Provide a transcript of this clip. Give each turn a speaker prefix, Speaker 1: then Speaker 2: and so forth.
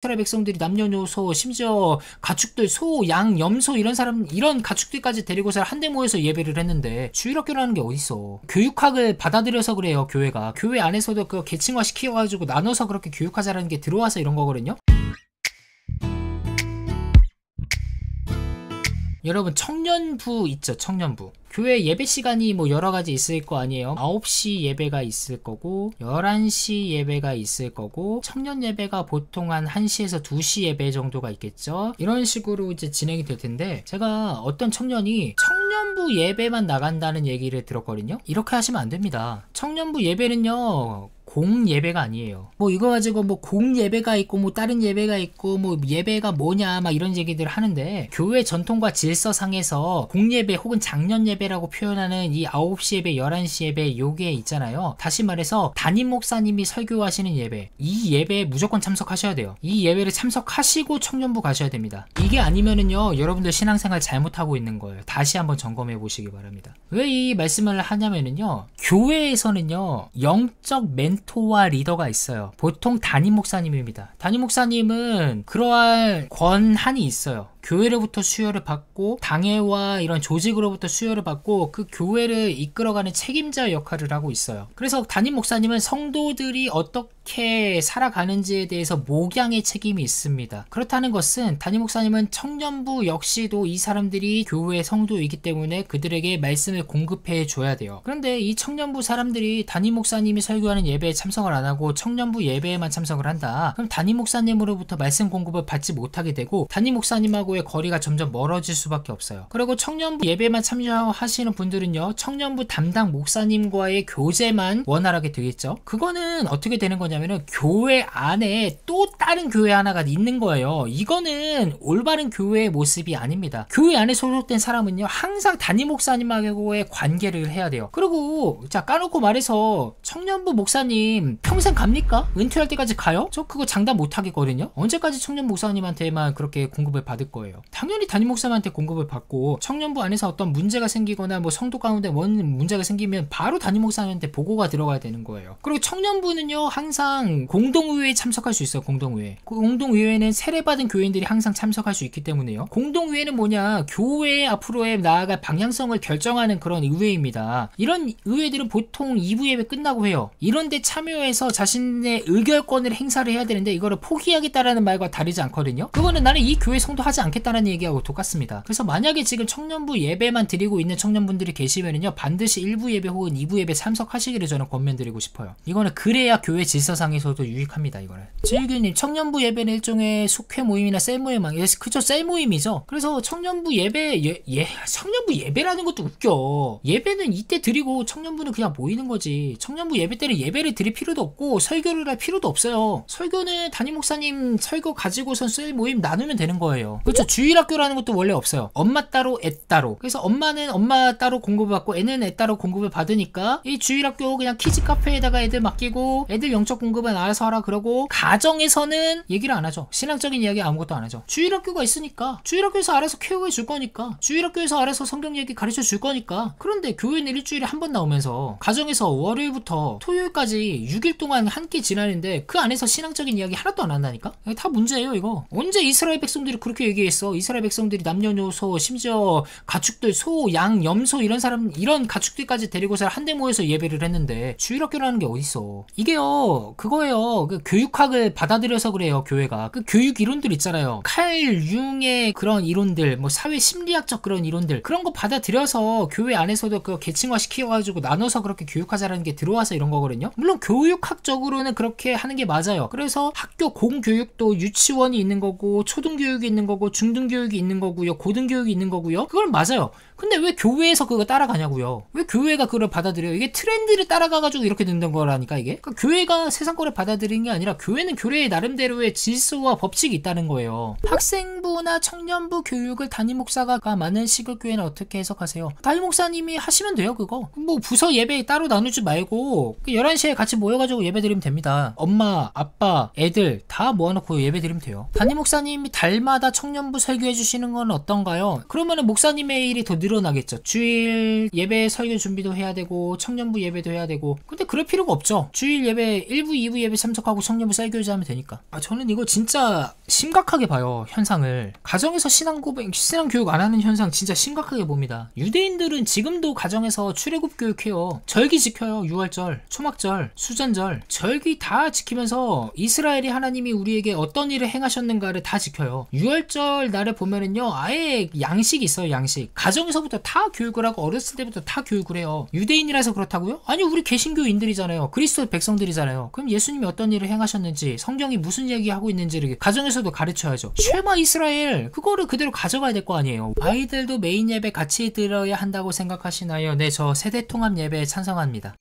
Speaker 1: 이스라엘 백성들이 남녀노소 심지어 가축들 소, 양, 염소 이런 가축들까지 데리고서 한데 모여서 예배를 했는데 주일학교라는 게 어딨어. 교육학을 받아들여서 그래요. 교회가 교회 안에서도 그 계층화 시켜가지고 나눠서 그렇게 교육하자라는 게 들어와서 이런 거거든요. 여러분 청년부 있죠. 청년부 교회 예배 시간이 뭐 여러가지 있을 거 아니에요. 9시 예배가 있을 거고 11시 예배가 있을 거고 청년 예배가 보통 한 1시에서 2시 예배 정도가 있겠죠. 이런 식으로 이제 진행이 될 텐데, 제가 어떤 청년이 청년부 예배만 나간다는 얘기를 들었거든요. 이렇게 하시면 안 됩니다. 청년부 예배는요 공 예배가 아니에요. 뭐 이거 가지고 뭐 공 예배가 있고 뭐 다른 예배가 있고 뭐 예배가 뭐냐 막 이런 얘기들을 하는데, 교회 전통과 질서상에서 공 예배 혹은 장년 예배라고 표현하는 이 9시 예배, 11시 예배 요게 있잖아요. 다시 말해서 담임 목사님이 설교하시는 예배, 이 예배에 무조건 참석하셔야 돼요. 이 예배를 참석하시고 청년부 가셔야 됩니다. 이게 아니면은요 여러분들 신앙생활 잘못하고 있는 거예요. 다시 한번 점검해 보시기 바랍니다. 왜 이 말씀을 하냐면은요, 교회에서는요 영적 멘토와 리더가 있어요. 보통 담임 목사님입니다. 담임 목사님은 그러할 권한이 있어요. 교회로부터 수여를 받고 당회와 이런 조직으로부터 수여를 받고 그 교회를 이끌어가는 책임자 역할을 하고 있어요. 그래서 담임 목사님은 성도들이 어떻게 살아가는지에 대해서 목양의 책임이 있습니다. 그렇다는 것은 담임 목사님은 청년부 역시도 이 사람들이 교회 성도이기 때문에 그들에게 말씀을 공급해 줘야 돼요. 그런데 이 청년부 사람들이 담임 목사님이 설교하는 예배에 참석을 안 하고 청년부 예배에만 참석을 한다. 그럼 담임 목사님으로부터 말씀 공급을 받지 못하게 되고 담임 목사님하고 의 거리가 점점 멀어질 수밖에 없어요. 그리고 청년부 예배만 참여하시는 분들은요 청년부 담당 목사님과의 교제만 원활하게 되겠죠. 그거는 어떻게 되는 거냐면은 교회 안에 또 다른 교회 하나가 있는 거예요. 이거는 올바른 교회의 모습이 아닙니다. 교회 안에 소속된 사람은요 항상 담임 목사님하고의 관계를 해야 돼요. 그리고 자 까놓고 말해서 청년부 목사님 평생 갑니까? 은퇴할 때까지 가요? 저 그거 장담 못 하겠거든요. 언제까지 청년 목사님한테만 그렇게 공급을 받을 거예요? 당연히 담임 목사님한테 공급을 받고, 청년부 안에서 어떤 문제가 생기거나 뭐 성도 가운데 문제가 생기면 바로 담임 목사님한테 보고가 들어가야 되는 거예요. 그리고 청년부는요 항상 공동의회에 참석할 수 있어요. 공동의회. 공동의회는 세례받은 교인들이 항상 참석할 수 있기 때문에요. 공동의회는 뭐냐, 교회의 앞으로의 나아갈 방향성을 결정하는 그런 의회입니다. 이런 의회들은 보통 2부 예배 끝나고 해요. 이런데 참여해서 자신의 의결권을 행사를 해야 되는데 이거를 포기하겠다라는 말과 다르지 않거든요. 그거는 나는 이 교회 성도 하지 않겠다는 얘기하고 똑같습니다. 그래서 만약에 지금 청년부 예배만 드리고 있는 청년분들이 계시면은요 반드시 1부 예배 혹은 2부 예배 참석하시기를 저는 권면드리고 싶어요. 이거는 그래야 교회 질서상에서도 유익합니다. 이거는 지일교님, 청년부 예배는 일종의 숙회 모임이나 셀 모임, 그쵸, 셀 모임이죠. 그래서 청년부 예배 청년부 예배라는 것도 웃겨. 예배는 이때 드리고 청년부는 그냥 모이는 거지. 청년부 예배 때는 예배를 드릴 필요도 없고 설교를 할 필요도 없어요. 설교는 담임 목사님 설교 가지고선 셀 모임 나누면 되는 거예요. 그렇죠. 주일학교라는 것도 원래 없어요. 엄마 따로 애 따로. 그래서 엄마는 엄마 따로 공급을 받고 애는 애 따로 공급을 받으니까 이 주일학교 그냥 키즈 카페에다가 애들 맡기고 애들 영적 공급은 알아서 하라 그러고, 가정에서는 얘기를 안 하죠. 신앙적인 이야기 아무것도 안 하죠. 주일학교가 있으니까 주일학교에서 알아서 케어해 줄 거니까, 주일학교에서 알아서 성경 얘기 가르쳐 줄 거니까. 그런데 교회는 일주일에 한 번 나오면서 가정에서 월요일부터 토요일까지 6일 동안 함께 지나는데 그 안에서 신앙적인 이야기 하나도 안 한다니까? 다 문제예요 이거. 언제 이스라엘 백성들이 그렇게 얘기했어? 이스라엘 백성들이 남녀노소 심지어 가축들 소, 양, 염소 이런 가축들까지 데리고서 한데 모여서 예배를 했는데 주일학교라는 게 어딨어. 이게요 그거예요. 그 교육학을 받아들여서 그래요. 교회가 그 교육 이론들 있잖아요. 칼 융의 그런 이론들, 뭐 사회 심리학적 그런 이론들, 그런 거 받아들여서 교회 안에서도 그 계층화 시켜가지고 나눠서 그렇게 교육하자라는 게 들어와서 이런 거거든요. 물론 교육학적으로는 그렇게 하는 게 맞아요. 그래서 학교 공교육도 유치원이 있는 거고 초등교육이 있는 거고 중등교육이 있는 거고요, 고등교육이 있는 거고요. 그건 맞아요. 근데 왜 교회에서 그거 따라가냐고요. 왜 교회가 그걸 받아들여요? 이게 트렌드를 따라가가지고 이렇게 된다는 거라니까 이게. 그러니까 교회가 세상 거를 받아들이는 게 아니라 교회는 교회의 나름대로의 질서와 법칙이 있다는 거예요. 학생부 청년부나 청년부 교육을 담임 목사가 많은 시골교회는 어떻게 해석하세요? 담임 목사님이 하시면 돼요. 그거 뭐 부서 예배 따로 나누지 말고 11시에 같이 모여가지고 예배 드리면 됩니다. 엄마 아빠 애들 다 모아놓고 예배 드리면 돼요. 담임 목사님이 달마다 청년부 설교해 주시는 건 어떤가요? 그러면은 목사님의 일이 더 늘어나겠죠. 주일 예배 설교 준비도 해야 되고 청년부 예배도 해야 되고. 근데 그럴 필요가 없죠. 주일 예배 1부 2부 예배 참석하고 청년부 설교자 하면 되니까. 저는 이거 진짜 심각하게 봐요. 현상을. 가정에서 신앙교육 안 하는 현상 진짜 심각하게 봅니다. 유대인들은 지금도 가정에서 출애굽 교육해요. 절기 지켜요. 유월절, 초막절, 수전절, 절기 다 지키면서 이스라엘이 하나님이 우리에게 어떤 일을 행하셨는가를 다 지켜요. 유월절 날에 보면은요, 아예 양식이 있어요. 양식. 가정에서부터 다 교육을 하고 어렸을 때부터 다 교육을 해요. 유대인이라서 그렇다고요? 아니, 우리 개신교인들이잖아요. 그리스도 백성들이잖아요. 그럼 예수님이 어떤 일을 행하셨는지, 성경이 무슨 얘기하고 있는지를 가정에서도 가르쳐야죠. 쉐마 이스라엘, 그거를 그대로 가져가야 될 거 아니에요. 아이들도 메인 예배 같이 들어야 한다고 생각하시나요? 네, 저 세대 통합 예배에 찬성합니다.